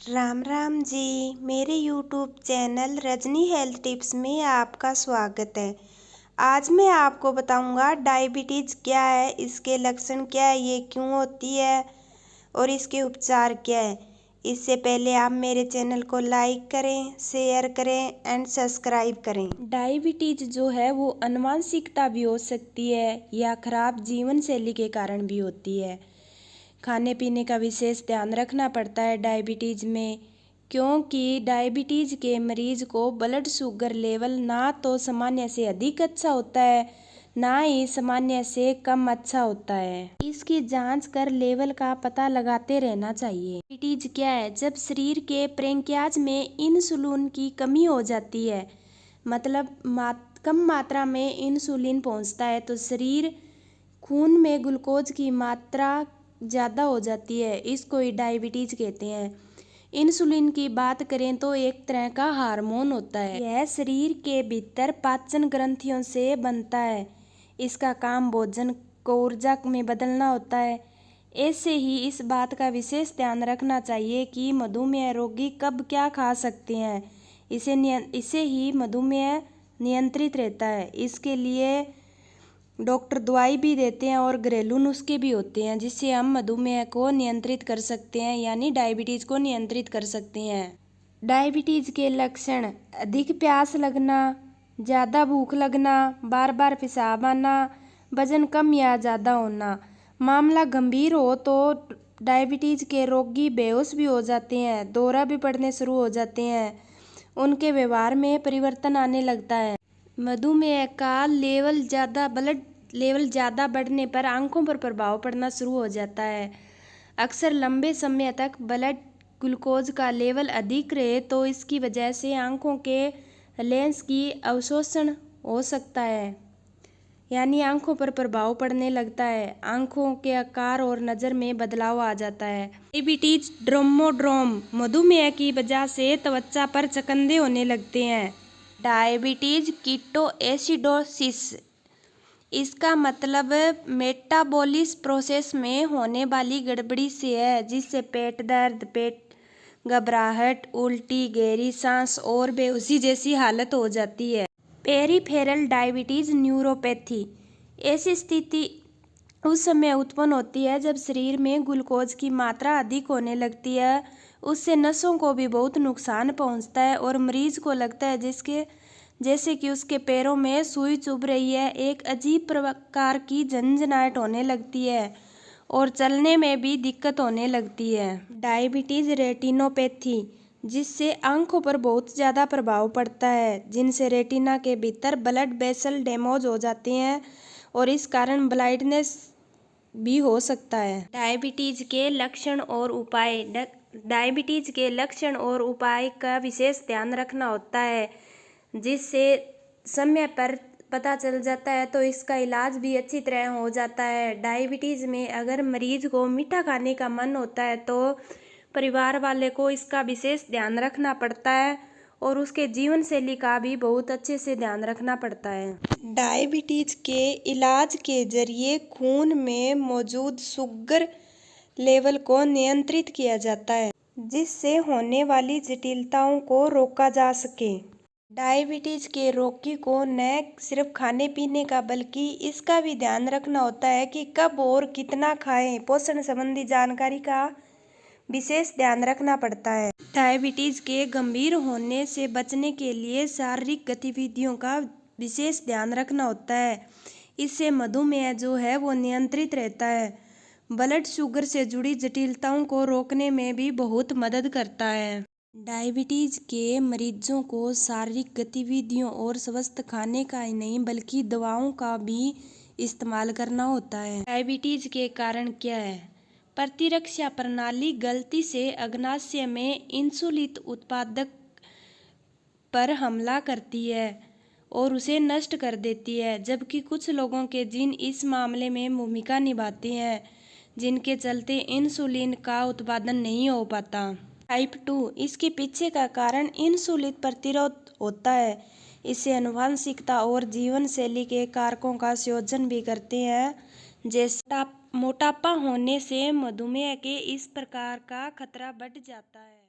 राम राम जी। मेरे YouTube channel Rajni health tips में आपका स्वागत है। आज मैं आपको बताऊंगा डायबिटीज़ क्या है, इसके लक्षण क्या है, ये क्यों होती है और इसके उपचार क्या है। इससे पहले आप मेरे चैनल को लाइक करें, शेयर करें एंड सब्सक्राइब करें। डायबिटीज़ जो है वो आनुवंशिकता भी हो सकती है या खराब जीवन शैली के कारण भी होती है। खाने पीने का विशेष ध्यान रखना पड़ता है डायबिटीज़ में, क्योंकि डायबिटीज़ के मरीज़ को ब्लड शुगर लेवल ना तो सामान्य से अधिक अच्छा होता है, ना ही सामान्य से कम अच्छा होता है। इसकी जांच कर लेवल का पता लगाते रहना चाहिए। डायबिटीज़ क्या है? जब शरीर के पैंक्रियाज में इंसुलिन की कमी हो जाती है, मतलब कम मात्रा में इंसुलिन पहुंचता है, तो शरीर खून में ग्लूकोज की मात्रा ज़्यादा हो जाती है, इसको ही डायबिटीज़ कहते हैं। इंसुलिन की बात करें तो एक तरह का हार्मोन होता है। यह शरीर के भीतर पाचन ग्रंथियों से बनता है। इसका काम भोजन को ऊर्जा में बदलना होता है। ऐसे ही इस बात का विशेष ध्यान रखना चाहिए कि मधुमेह रोगी कब क्या खा सकते हैं। इसे ही मधुमेह नियंत्रित रहता है। इसके लिए डॉक्टर दवाई भी देते हैं और घरेलू नुस्खे भी होते हैं, जिससे हम मधुमेह को नियंत्रित कर सकते हैं, यानी डायबिटीज़ को नियंत्रित कर सकते हैं। डायबिटीज़ के लक्षण: अधिक प्यास लगना, ज़्यादा भूख लगना, बार बार पेशाब आना, वजन कम या ज़्यादा होना। मामला गंभीर हो तो डायबिटीज़ के रोगी बेहोश भी हो जाते हैं, दौरा भी पड़ने शुरू हो जाते हैं, उनके व्यवहार में परिवर्तन आने लगता है। मधुमेह का ब्लड लेवल ज़्यादा बढ़ने पर आंखों पर प्रभाव पड़ना शुरू हो जाता है। अक्सर लंबे समय तक ब्लड ग्लूकोज का लेवल अधिक रहे तो इसकी वजह से आंखों के लेंस की अवशोषण हो सकता है, यानी आंखों पर प्रभाव पड़ने लगता है। आंखों के आकार और नज़र में बदलाव आ जाता है। डायबिटीज ड्रोमोड्रोम: मधुमेह की वजह से त्वचा पर चकंदे होने लगते हैं। डायबिटीज कीटोएसिडोसिस: इसका मतलब मेटाबॉलिक प्रोसेस में होने वाली गड़बड़ी से है, जिससे पेट दर्द, पेट घबराहट, उल्टी, गहरी सांस और बेहोशी जैसी हालत हो जाती है। पेरिफेरल डायबिटीज न्यूरोपैथी: ऐसी स्थिति उस समय उत्पन्न होती है जब शरीर में ग्लूकोज की मात्रा अधिक होने लगती है। उससे नसों को भी बहुत नुकसान पहुंचता है और मरीज को लगता है जैसे कि उसके पैरों में सुई चुभ रही है। एक अजीब प्रकार की झंझनाहट होने लगती है और चलने में भी दिक्कत होने लगती है। डायबिटीज रेटिनोपैथी: जिससे आंखों पर बहुत ज़्यादा प्रभाव पड़ता है, जिनसे रेटिना के भीतर ब्लड वेसल डैमेज हो जाते हैं और इस कारण ब्लाइंडनेस भी हो सकता है। डायबिटीज के लक्षण और उपाय: डायबिटीज के लक्षण और उपाय का विशेष ध्यान रखना होता है, जिससे समय पर पता चल जाता है तो इसका इलाज भी अच्छी तरह हो जाता है। डायबिटीज़ में अगर मरीज को मीठा खाने का मन होता है तो परिवार वाले को इसका विशेष ध्यान रखना पड़ता है और उसके जीवन शैली का भी बहुत अच्छे से ध्यान रखना पड़ता है। डायबिटीज़ के इलाज के जरिए खून में मौजूद शुगर लेवल को नियंत्रित किया जाता है, जिससे होने वाली जटिलताओं को रोका जा सके। डायबिटीज़ के रोगी को न सिर्फ खाने पीने का बल्कि इसका भी ध्यान रखना होता है कि कब और कितना खाएं। पोषण संबंधी जानकारी का विशेष ध्यान रखना पड़ता है। डायबिटीज़ के गंभीर होने से बचने के लिए शारीरिक गतिविधियों का विशेष ध्यान रखना होता है। इससे मधुमेह जो है वो नियंत्रित रहता है। ब्लड शुगर से जुड़ी जटिलताओं को रोकने में भी बहुत मदद करता है। डायबिटीज़ के मरीजों को शारीरिक गतिविधियों और स्वस्थ खाने का ही नहीं बल्कि दवाओं का भी इस्तेमाल करना होता है। डायबिटीज़ के कारण क्या है? प्रतिरक्षा प्रणाली गलती से अग्नाशय में इंसुलिन उत्पादक पर हमला करती है और उसे नष्ट कर देती है, जबकि कुछ लोगों के जीन इस मामले में भूमिका निभाते हैं, जिनके चलते इंसुलिन का उत्पादन नहीं हो पाता। टाइप 2: इसके पीछे का कारण इंसुलिन प्रतिरोध होता है। इसे आनुवंशिकता और जीवन शैली के कारकों का संयोजन भी करते हैं, जैसे मोटापा होने से मधुमेह के इस प्रकार का खतरा बढ़ जाता है।